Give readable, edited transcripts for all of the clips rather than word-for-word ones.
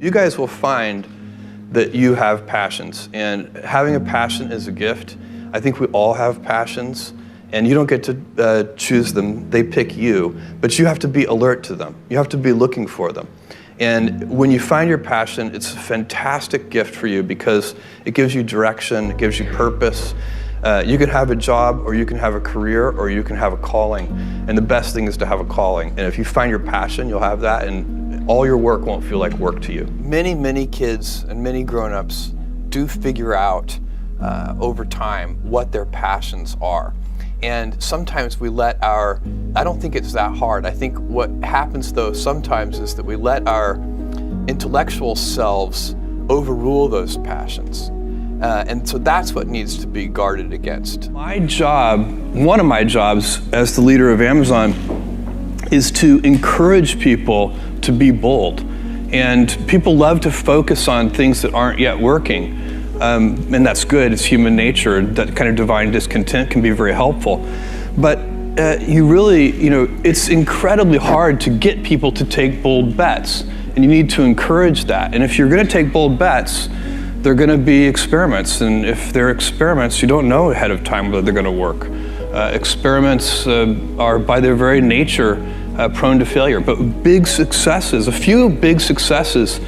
You guys will find that you have passions, and having a passion is a gift. I think we all have passions, and you don't get to choose them, they pick you, but you have to be alert to them. You have to be looking for them. And when you find your passion, it's a fantastic gift for you because it gives you direction, it gives you purpose. You can have a job, or you can have a career, or you can have a calling. And the best thing is to have a calling. And if you find your passion, you'll have that, and all your work won't feel like work to you. Many kids and many grown-ups do figure out over time what their passions are. And sometimes we let I don't think it's that hard. I think what happens though sometimes is that we let our intellectual selves overrule those passions. And so that's what needs to be guarded against. My job, one of my jobs as the leader of Amazon, is to encourage people to be bold. And people love to focus on things that aren't yet working. And that's good, it's human nature. That kind of divine discontent can be very helpful. But it's incredibly hard to get people to take bold bets. And you need to encourage that. And if you're gonna take bold bets, they're gonna be experiments. And if they're experiments, you don't know ahead of time whether they're gonna work. Experiments are by their very nature prone to failure. But big successes, a few big successes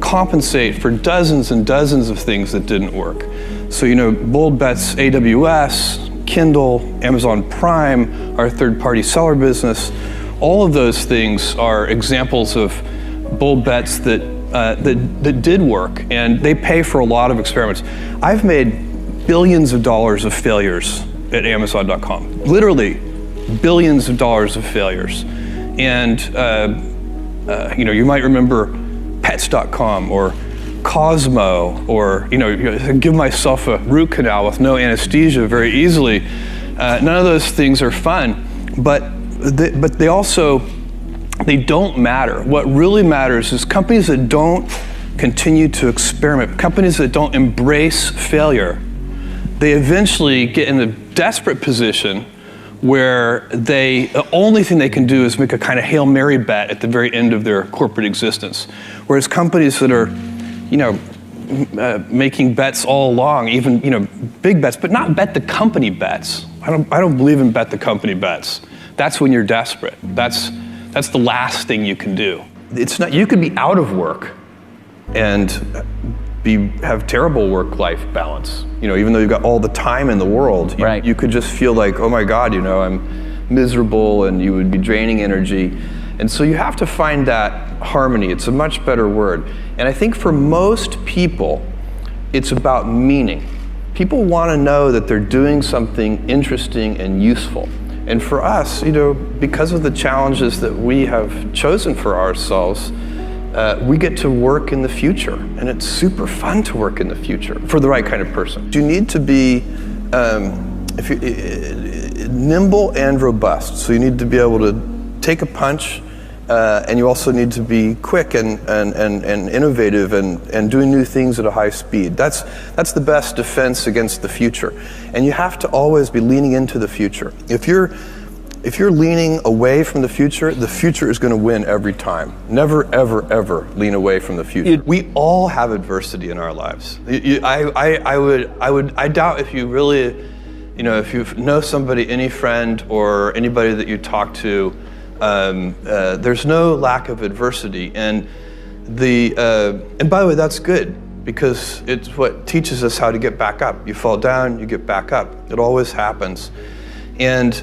compensate for dozens and dozens of things that didn't work. So, bold bets, AWS, Kindle, Amazon Prime, our third-party seller business, all of those things are examples of bold bets that did work, and they pay for a lot of experiments. I've made billions of dollars of failures at Amazon.com, literally billions of dollars of failures. And you might remember Pets.com or Cosmo, or give myself a root canal with no anesthesia very easily. None of those things are fun, but they don't matter. What really matters is companies that don't continue to experiment, companies that don't embrace failure, they eventually get in a desperate position where the only thing they can do is make a kind of Hail Mary bet at the very end of their corporate existence. Whereas companies that are, making bets all along, even, big bets, but not bet the company bets. I don't believe in bet the company bets. That's when you're desperate. That's the last thing you can do. It's not, you could be out of work and have terrible work-life balance. Even though you've got all the time in the world, right. You could just feel like, oh my God, I'm miserable, and you would be draining energy. And so you have to find that harmony. It's a much better word. And I think for most people, it's about meaning. People want to know that they're doing something interesting and useful. And for us, because of the challenges that we have chosen for ourselves, we get to work in the future, and it's super fun to work in the future for the right kind of person. You need to be nimble and robust. So you need to be able to take a punch, and you also need to be quick and innovative and doing new things at a high speed. That's the best defense against the future. And you have to always be leaning into the future. If you're leaning away from the future is going to win every time. Never, ever, ever lean away from the future. We all have adversity in our lives. I doubt if you really, if you know somebody, any friend or anybody that you talk to, there's no lack of adversity. And by the way, that's good, because it's what teaches us how to get back up. You fall down, you get back up. It always happens. And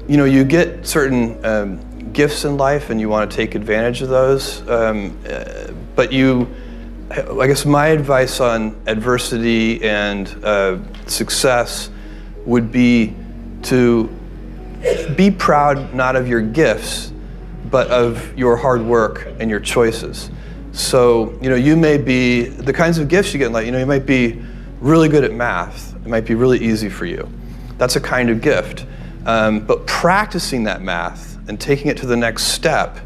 you get certain gifts in life, and you want to take advantage of those. But I guess my advice on adversity and success would be to be proud not of your gifts, but of your hard work and your choices. So you may be the kinds of gifts you get in life. You might be really good at math. It might be really easy for you. That's a kind of gift. But practicing that math and taking it to the next step,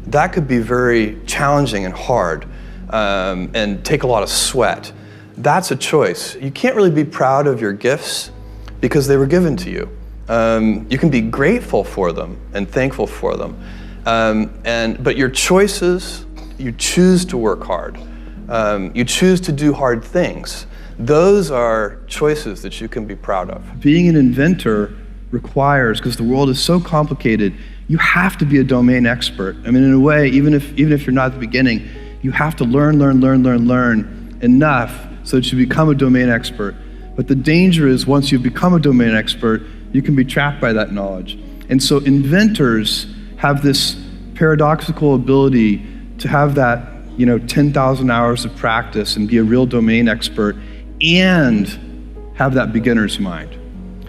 that could be very challenging and hard, and take a lot of sweat. That's a choice. You can't really be proud of your gifts because they were given to you. You can be grateful for them and thankful for them. But your choices you choose to work hard. You choose to do hard things. Those are choices that you can be proud of. Being an inventor requires, because the world is so complicated, you have to be a domain expert. I mean, in a way, even if you're not at the beginning, you have to learn enough so that you become a domain expert. But the danger is once you become a domain expert, you can be trapped by that knowledge. And so inventors have this paradoxical ability to have that 10,000 hours of practice and be a real domain expert and have that beginner's mind.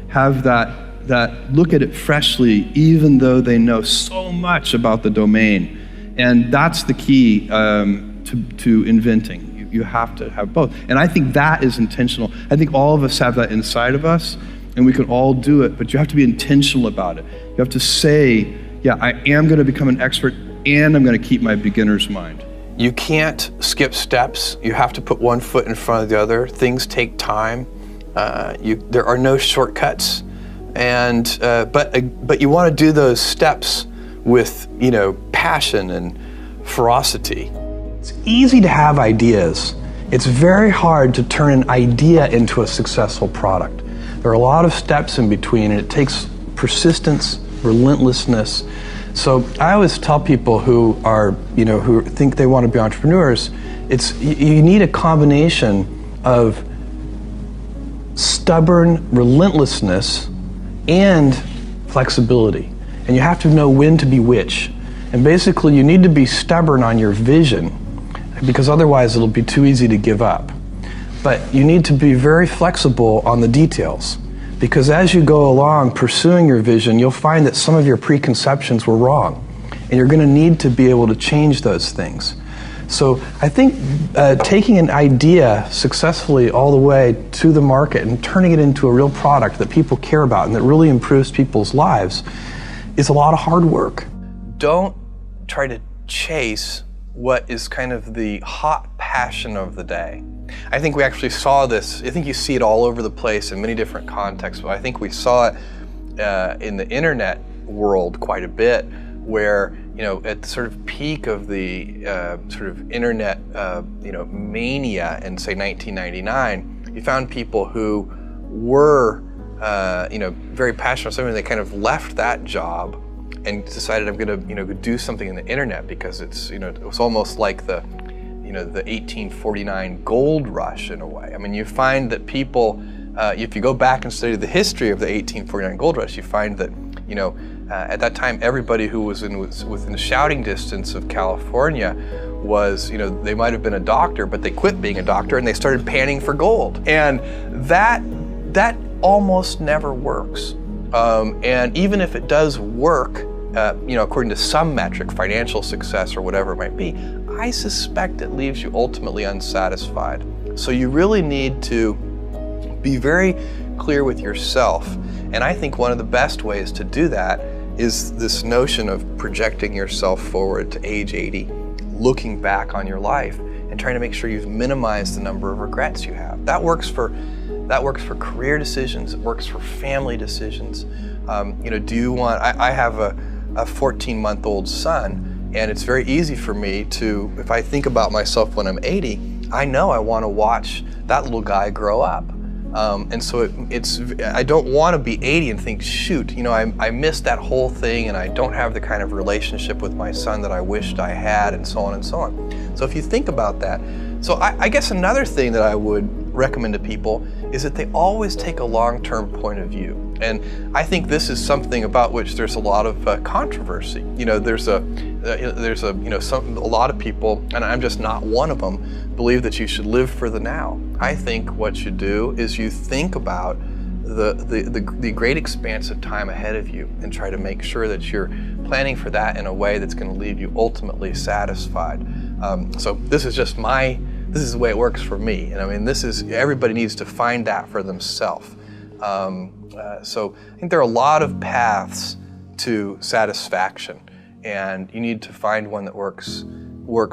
Have that look at it freshly, even though they know so much about the domain. And that's the key to inventing. You have to have both. And I think that is intentional. I think all of us have that inside of us, and we can all do it, but you have to be intentional about it. You have to say, yeah, I am going to become an expert, and I'm going to keep my beginner's mind. You can't skip steps. You have to put one foot in front of the other. Things take time. There are no shortcuts. And but you want to do those steps with passion and ferocity. It's easy to have ideas. It's very hard to turn an idea into a successful product. There are a lot of steps in between, and it takes persistence, relentlessness. So I always tell people who are who think they want to be entrepreneurs, you need a combination of stubborn relentlessness and flexibility. And you have to know when to be which. And basically you need to be stubborn on your vision, because otherwise it'll be too easy to give up. But you need to be very flexible on the details, because as you go along pursuing your vision, you'll find that some of your preconceptions were wrong, and you're going to need to be able to change those things. So I think taking an idea successfully all the way to the market and turning it into a real product that people care about and that really improves people's lives is a lot of hard work. Don't try to chase what is kind of the hot passion of the day. I think we actually saw this, I think you see it all over the place in many different contexts, but I think we saw it in the internet world quite a bit, where at the sort of peak of the sort of internet mania in say 1999, you found people who were very passionate about something. They kind of left that job and decided, I'm going to do something in the internet, because it's it was almost like the the 1849 gold rush in a way. I mean, you find that people, if you go back and study the history of the 1849 gold rush, you find that at that time everybody who was within shouting distance of California was they might have been a doctor, but they quit being a doctor and they started panning for gold, and that almost never works. And even if it does work, according to some metric, financial success or whatever it might be, I suspect it leaves you ultimately unsatisfied. So you really need to be very clear with yourself. And I think one of the best ways to do that is this notion of projecting yourself forward to age 80, looking back on your life and trying to make sure you've minimized the number of regrets you have. That works for career decisions. It works for family decisions. Do you want? I have a 14-month-old son, and it's very easy for me to, if I think about myself when I'm 80, I know I want to watch that little guy grow up. And so I don't want to be 80 and think, shoot, I missed that whole thing, and I don't have the kind of relationship with my son that I wished I had, and so on and so on. So if you think about that, so I guess another thing that I would recommend to people is that they always take a long-term point of view. And I think this is something about which there's a lot of controversy. There's a lot of people, and I'm just not one of them, believe that you should live for the now. I think what you do is you think about the great expanse of time ahead of you and try to make sure that you're planning for that in a way that's going to leave you ultimately satisfied. So this is the way it works for me. And I mean, everybody needs to find that for themselves. So I think there are a lot of paths to satisfaction, and you need to find one that works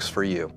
for you.